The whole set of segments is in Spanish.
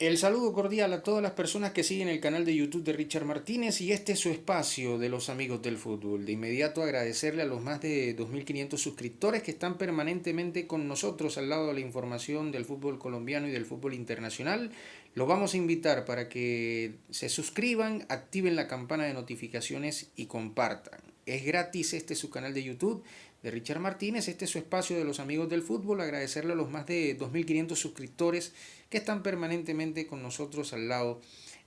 El saludo cordial a todas las personas que siguen el canal de YouTube de Richard Martínez y este es su espacio de los amigos del fútbol. De inmediato agradecerle a los más de 2.500 suscriptores que están permanentemente con nosotros al lado de la información del fútbol colombiano y del fútbol internacional. Los vamos a invitar para que se suscriban, activen la campana de notificaciones y compartan. Es gratis, este es su canal de YouTube de Richard Martínez, este es su espacio de los amigos del fútbol. Agradecerle a los más de 2.500 suscriptores que están permanentemente con nosotros al lado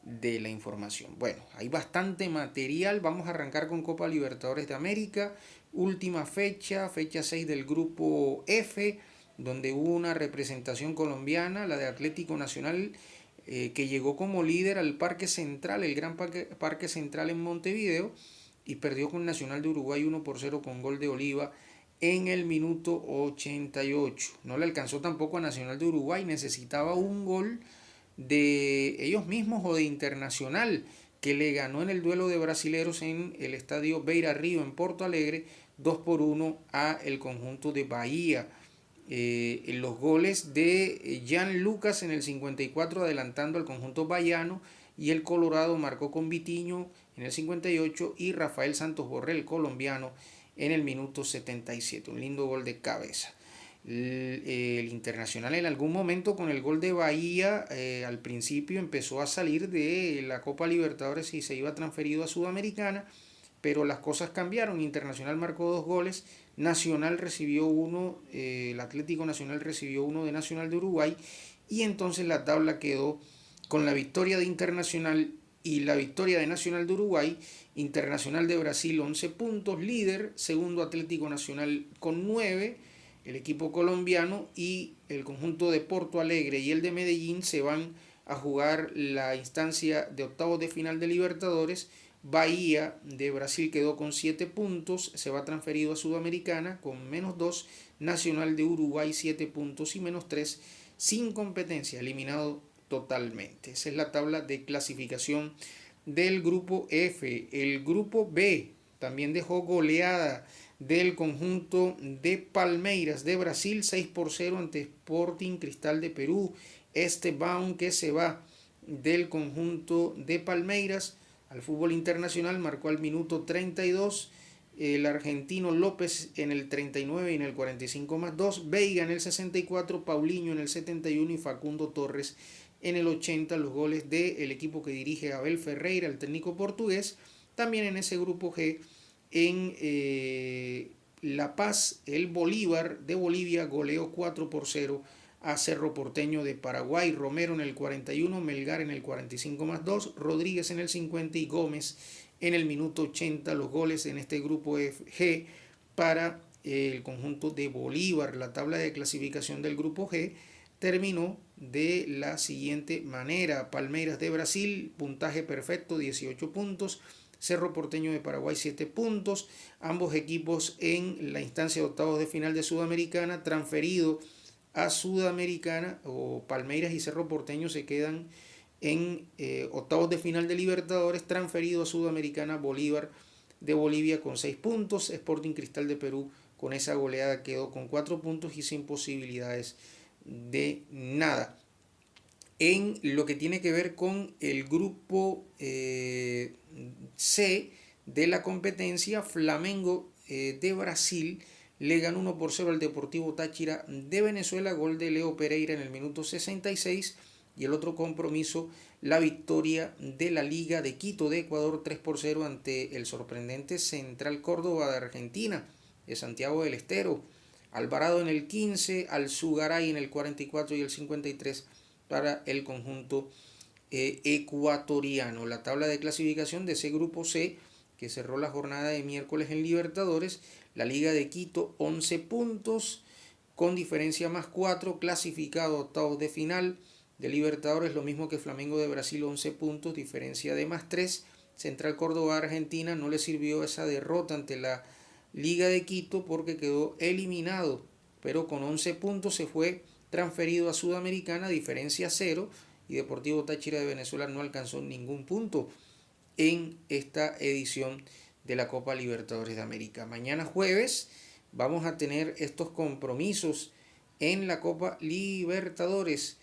de la información. Bueno, hay bastante material. Vamos a arrancar con Copa Libertadores de América, última fecha, fecha 6 del grupo F, donde hubo una representación colombiana, la de Atlético Nacional, que llegó como líder al Parque Central, el gran Parque Central en Montevideo, y perdió con Nacional de Uruguay 1-0 con gol de Oliva en el minuto 88. No le alcanzó tampoco a Nacional de Uruguay, necesitaba un gol de ellos mismos o de Internacional, que le ganó en el duelo de brasileros en el estadio Beira Río en Porto Alegre 2-1 a el conjunto de Bahía. Los goles de Jan Lucas en el 54 adelantando al conjunto bahiano, y el Colorado marcó con Vitiño en el 58 y Rafael Santos Borrell, colombiano, en el minuto 77. Un lindo gol de cabeza. El Internacional en algún momento con el gol de Bahía al principio empezó a salir de la Copa Libertadores y se iba transferido a Sudamericana, pero las cosas cambiaron. Internacional marcó 2 goles, Nacional recibió uno, el Atlético Nacional recibió uno de Nacional de Uruguay, y entonces la tabla quedó con la victoria de Internacional y la victoria de Nacional de Uruguay. Internacional de Brasil 11 puntos, líder, segundo Atlético Nacional con 9, el equipo colombiano, y el conjunto de Porto Alegre y el de Medellín se van a jugar la instancia de octavos de final de Libertadores. Bahía de Brasil quedó con 7 puntos, se va transferido a Sudamericana con -2, Nacional de Uruguay 7 puntos y -3, sin competencia, eliminado totalmente. Esa es la tabla de clasificación del grupo F. El grupo B también dejó goleada del conjunto de Palmeiras de Brasil 6-0 ante Sporting Cristal de Perú. Esteban, que se va del conjunto de Palmeiras al fútbol internacional, marcó al minuto 32, el argentino López en el 39 y en el 45+2, Veiga en el 64, Paulinho en el 71 y Facundo Torres en el 80, los goles del equipo que dirige Abel Ferreira, el técnico portugués. También en ese grupo G, en La Paz, el Bolívar de Bolivia goleó 4-0 a Cerro Porteño de Paraguay. Romero en el 41, Melgar en el 45+2, Rodríguez en el 50 y Gómez en el minuto 80. Los goles en este grupo G para el conjunto de Bolívar. La tabla de clasificación del grupo G terminó de la siguiente manera: Palmeiras de Brasil, puntaje perfecto, 18 puntos. Cerro Porteño de Paraguay 7 puntos. Ambos equipos en la instancia de octavos de final de Sudamericana, transferido a Sudamericana, o Palmeiras y Cerro Porteño se quedan en octavos de final de Libertadores, transferido a Sudamericana. Bolívar de Bolivia con 6 puntos, Sporting Cristal de Perú con esa goleada quedó con 4 puntos y sin posibilidades de nada. En lo que tiene que ver con el grupo C de la competencia, Flamengo de Brasil le ganó 1-0 al Deportivo Táchira de Venezuela, gol de Leo Pereira en el minuto 66. Y el otro compromiso, la victoria de la Liga de Quito de Ecuador 3-0 ante el sorprendente Central Córdoba de Argentina, de Santiago del Estero. Alvarado en el 15, Alzugaray en el 44 y el 53 para el conjunto ecuatoriano. La tabla de clasificación de ese grupo C, que cerró la jornada de miércoles en Libertadores: la Liga de Quito 11 puntos con diferencia +4, clasificado a octavos de final de Libertadores, lo mismo que Flamengo de Brasil, 11 puntos, diferencia de +3. Central Córdoba Argentina no le sirvió esa derrota ante la Liga de Quito porque quedó eliminado, pero con 11 puntos se fue transferido a Sudamericana, diferencia 0, y Deportivo Táchira de Venezuela no alcanzó ningún punto en esta edición de la Copa Libertadores de América. Mañana jueves vamos a tener estos compromisos en la Copa Libertadores.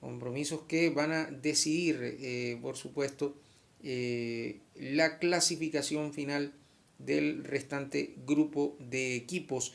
compromisos que van a decidir, por supuesto, la clasificación final del restante grupo de equipos.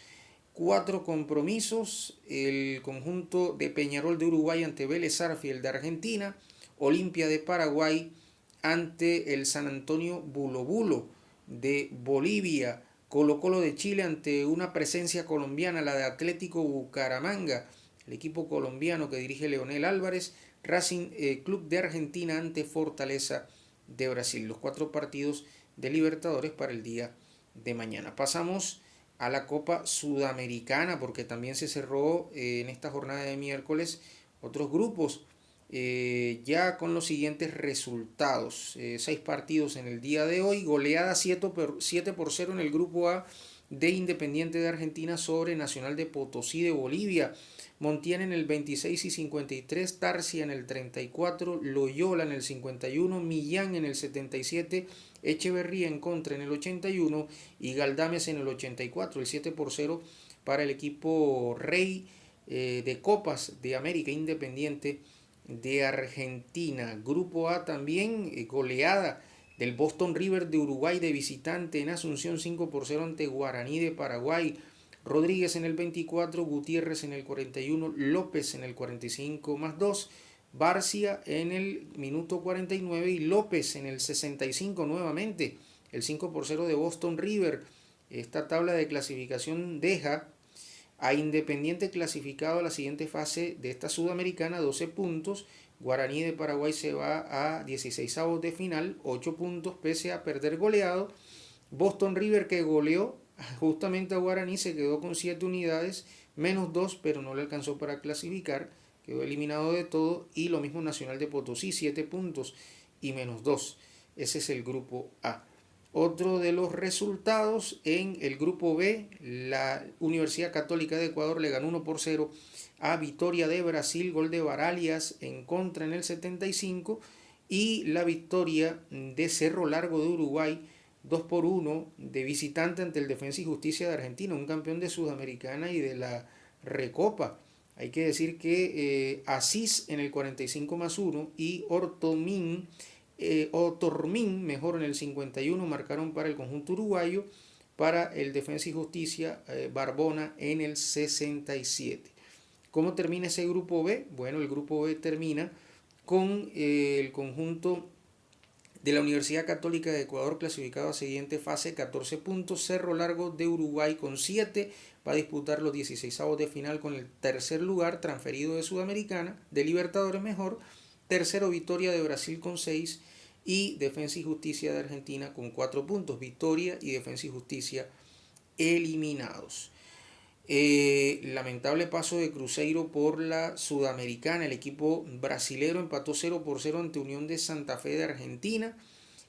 4 compromisos: el conjunto de Peñarol de Uruguay ante Vélez Sarsfield de Argentina, Olimpia de Paraguay ante el San Antonio Bulo Bulo de Bolivia, Colo Colo de Chile ante una presencia colombiana, la de Atlético Bucaramanga, el equipo colombiano que dirige Leonel Álvarez, Racing Club de Argentina ante Fortaleza de Brasil. Los 4 partidos de Libertadores para el día de mañana. Pasamos a la Copa Sudamericana, porque también se cerró en esta jornada de miércoles otros grupos, ya con los siguientes resultados. 6 partidos en el día de hoy: goleada 7-0 en el grupo A de Independiente de Argentina sobre Nacional de Potosí de Bolivia. Montiel en el 26 y 53, Tarsia en el 34, Loyola en el 51, Millán en el 77, Echeverría en contra en el 81 y Galdames en el 84. El 7-0 para el equipo rey de Copas de América, Independiente de Argentina. Grupo A también, goleada del Boston River de Uruguay de visitante en Asunción, 5-0 ante Guaraní de Paraguay. Rodríguez en el 24, Gutiérrez en el 41, López en el 45+2, Barcia en el minuto 49 y López en el 65 nuevamente. El 5-0 de Boston River. Esta tabla de clasificación deja a Independiente clasificado a la siguiente fase de esta Sudamericana, 12 puntos. Guaraní de Paraguay se va a 16avos de final, 8 puntos pese a perder goleado. Boston River, que goleó justamente a Guaraní, se quedó con 7 unidades, -2, pero no le alcanzó para clasificar, quedó eliminado de todo. Y lo mismo Nacional de Potosí, 7 puntos y -2. Ese es el grupo A. Otro de los resultados en el grupo B: la Universidad Católica de Ecuador le ganó 1-0 a Vitória de Brasil, gol de Baralias en contra en el 75, y la victoria de Cerro Largo de Uruguay 2-1 de visitante ante el Defensa y Justicia de Argentina, un campeón de Sudamericana y de la Recopa. Hay que decir que Asís en el 45+1 y Otormín mejor en el 51 marcaron para el conjunto uruguayo. Para el Defensa y Justicia, Barbona en el 67. ¿Cómo termina ese grupo B? Bueno, el grupo B termina con el conjunto de la Universidad Católica de Ecuador clasificado a siguiente fase, 14 puntos. Cerro Largo de Uruguay con 7, va a disputar los 16avos de final con el tercer lugar, transferido de Sudamericana, de Libertadores mejor. Tercero, Vitória de Brasil con 6 y Defensa y Justicia de Argentina con 4 puntos. Vitória y Defensa y Justicia eliminados. Lamentable paso de Cruzeiro por la Sudamericana. El equipo brasilero empató 0-0 ante Unión de Santa Fe de Argentina.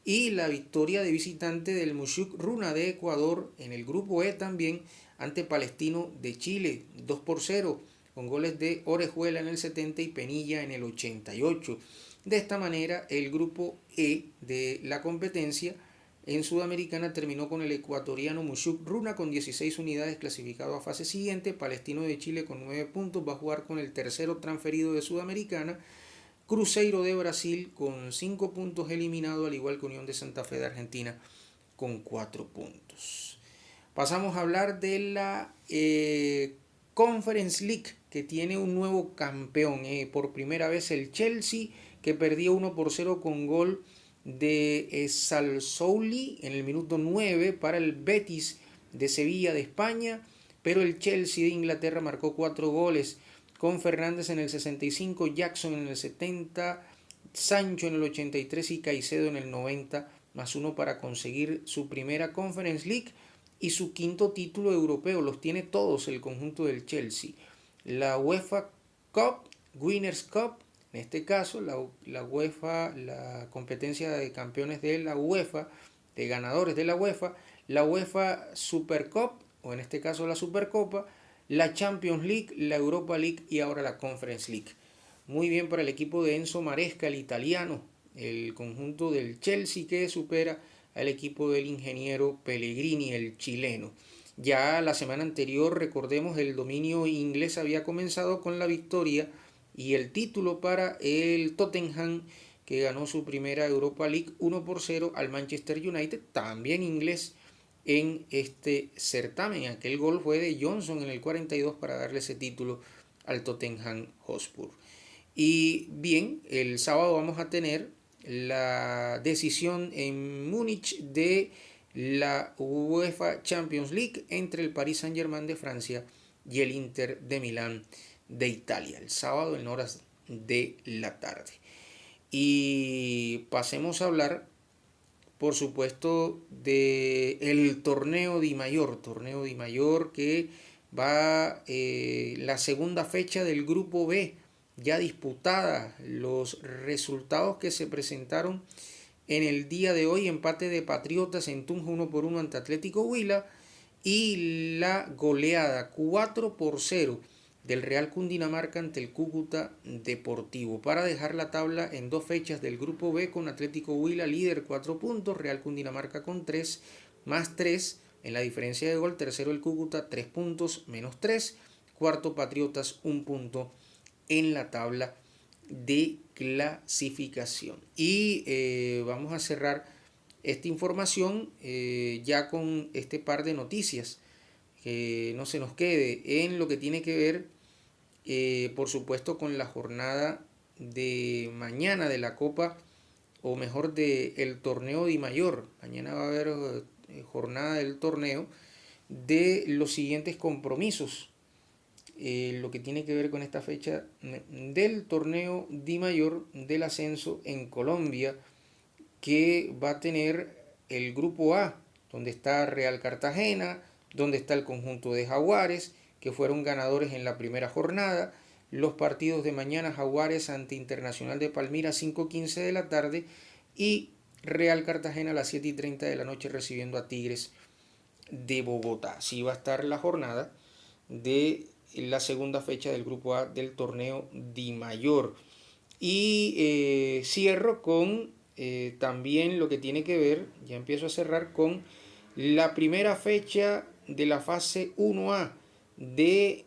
Y la victoria de visitante del Mushuk Runa de Ecuador en el grupo E también ante Palestino de Chile, 2-0, con goles de Orejuela en el 70 y Penilla en el 88. De esta manera, el grupo E de la competencia en Sudamericana terminó con el ecuatoriano Mushuk Runa con 16 unidades, clasificado a fase siguiente. Palestino de Chile con 9 puntos va a jugar con el tercero transferido de Sudamericana. Cruzeiro de Brasil con 5 puntos eliminado, al igual que Unión de Santa Fe de Argentina con 4 puntos. Pasamos a hablar de la Conference League, que tiene un nuevo campeón. Por primera vez el Chelsea, que perdió 1-0 con gol de Salsouli en el minuto 9 para el Betis de Sevilla de España, pero el Chelsea de Inglaterra marcó 4 goles, con Fernández en el 65, Jackson en el 70, Sancho en el 83 y Caicedo en el 90+1 para conseguir su primera Conference League y su quinto título europeo. Los tiene todos el conjunto del Chelsea. La UEFA Cup, Winners' Cup, en este caso la UEFA, la competencia de campeones de la UEFA, de ganadores de la UEFA Super Cup, o en este caso la Supercopa, la Champions League, la Europa League y ahora la Conference League. Muy bien para el equipo de Enzo Maresca, el italiano, el conjunto del Chelsea, que supera al equipo del ingeniero Pellegrini, el chileno. Ya la semana anterior, recordemos, el dominio inglés había comenzado con la victoria y el título para el Tottenham, que ganó su primera Europa League 1-0 al Manchester United, también inglés, en este certamen. Aquel gol fue de Johnson en el 42 para darle ese título al Tottenham Hotspur. Y bien, el sábado vamos a tener la decisión en Múnich de la UEFA Champions League entre el Paris Saint-Germain de Francia y el Inter de Milán de Italia, el sábado en horas de la tarde. Y pasemos a hablar, por supuesto, del torneo Di Mayor que va la segunda fecha del grupo B ya disputada. Los resultados que se presentaron en el día de hoy: empate de Patriotas en Tunja 1-1 ante Atlético Huila, y la goleada 4-0 del Real Cundinamarca ante el Cúcuta Deportivo, para dejar la tabla en 2 fechas del grupo B con Atlético Huila líder 4 puntos, Real Cundinamarca con 3 más 3 en la diferencia de gol, tercero el Cúcuta 3 puntos menos 3, cuarto Patriotas 1 punto en la tabla de clasificación. Y vamos a cerrar esta información ya con este par de noticias, que no se nos quede en lo que tiene que ver, por supuesto, con la jornada de mañana de la Copa, o mejor, del torneo Di Mayor. Mañana va a haber jornada del torneo de los siguientes compromisos. Lo que tiene que ver con esta fecha del torneo Di Mayor del ascenso en Colombia, que va a tener el grupo A, donde está Real Cartagena, donde está el conjunto de Jaguares, que fueron ganadores en la primera jornada. Los partidos de mañana: Jaguares ante Internacional de Palmira 5:15 de la tarde, y Real Cartagena a las 7:30 de la noche recibiendo a Tigres de Bogotá. Así va a estar la jornada de la segunda fecha del grupo A del torneo Di Mayor. Y cierro con también lo que tiene que ver, ya empiezo a cerrar con la primera fecha de la fase 1A de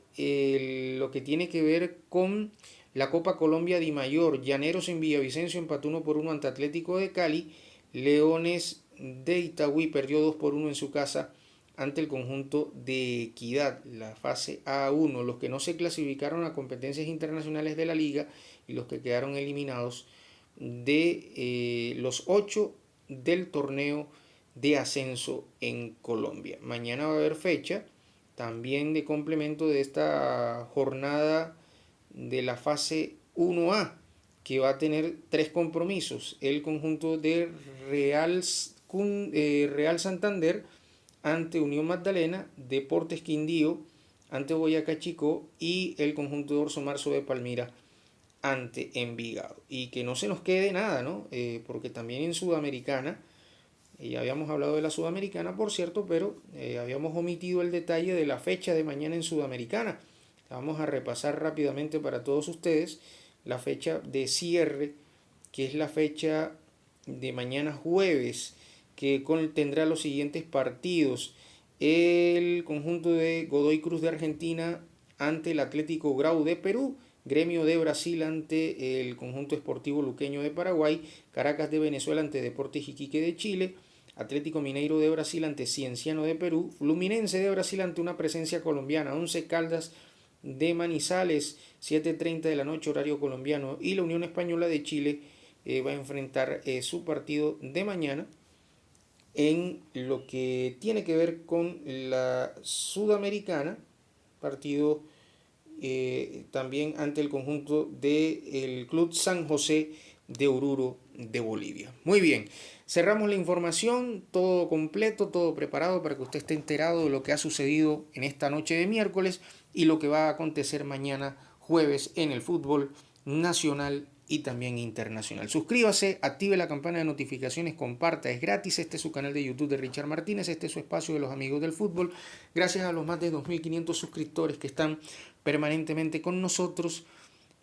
lo que tiene que ver con la Copa Colombia Di Mayor. Llaneros en Villavicencio empató 1-1 ante Atlético de Cali. Leones de Itagüí perdió 2-1 en su casa ante el conjunto de Equidad. La fase A1, los que no se clasificaron a competencias internacionales de la liga y los que quedaron eliminados de los 8 del torneo de ascenso en Colombia. Mañana va a haber fecha también de complemento de esta jornada de la fase 1A, que va a tener 3 compromisos. El conjunto de Real Santander ante Unión Magdalena, Deportes Quindío ante Boyacá Chicó, y el conjunto de Orso Marzo de Palmira ante Envigado. Y que no se nos quede nada, ¿no? Porque también en Sudamericana, ya habíamos hablado de la Sudamericana, por cierto, pero habíamos omitido el detalle de la fecha de mañana en Sudamericana. Vamos a repasar rápidamente para todos ustedes la fecha de cierre, que es la fecha de mañana jueves, que tendrá los siguientes partidos: el conjunto de Godoy Cruz de Argentina ante el Atlético Grau de Perú, Gremio de Brasil ante el conjunto esportivo luqueño de Paraguay, Caracas de Venezuela ante Deportes Iquique de Chile, Atlético Mineiro de Brasil ante Cienciano de Perú, Fluminense de Brasil ante una presencia colombiana, Once Caldas de Manizales, 7:30 de la noche horario colombiano, y la Unión Española de Chile va a enfrentar su partido de mañana en lo que tiene que ver con la Sudamericana, partido también ante el conjunto del Club San José de Oruro de Bolivia. Muy bien, cerramos la información, todo completo, todo preparado para que usted esté enterado de lo que ha sucedido en esta noche de miércoles y lo que va a acontecer mañana jueves en el fútbol nacional y también internacional. Suscríbase, active la campana de notificaciones, comparta, es gratis. Este es su canal de YouTube de Richard Martínez, este es su espacio de los amigos del fútbol. Gracias a los más de 2.500 suscriptores que están permanentemente con nosotros,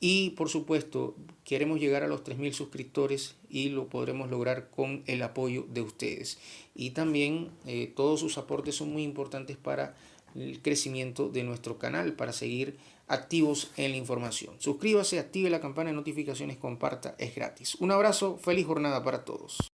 y por supuesto queremos llegar a los 3.000 suscriptores y lo podremos lograr con el apoyo de ustedes. Y también todos sus aportes son muy importantes para el crecimiento de nuestro canal, para seguir activos en la información. Suscríbase, active la campana de notificaciones, comparta, es gratis. Un abrazo, feliz jornada para todos.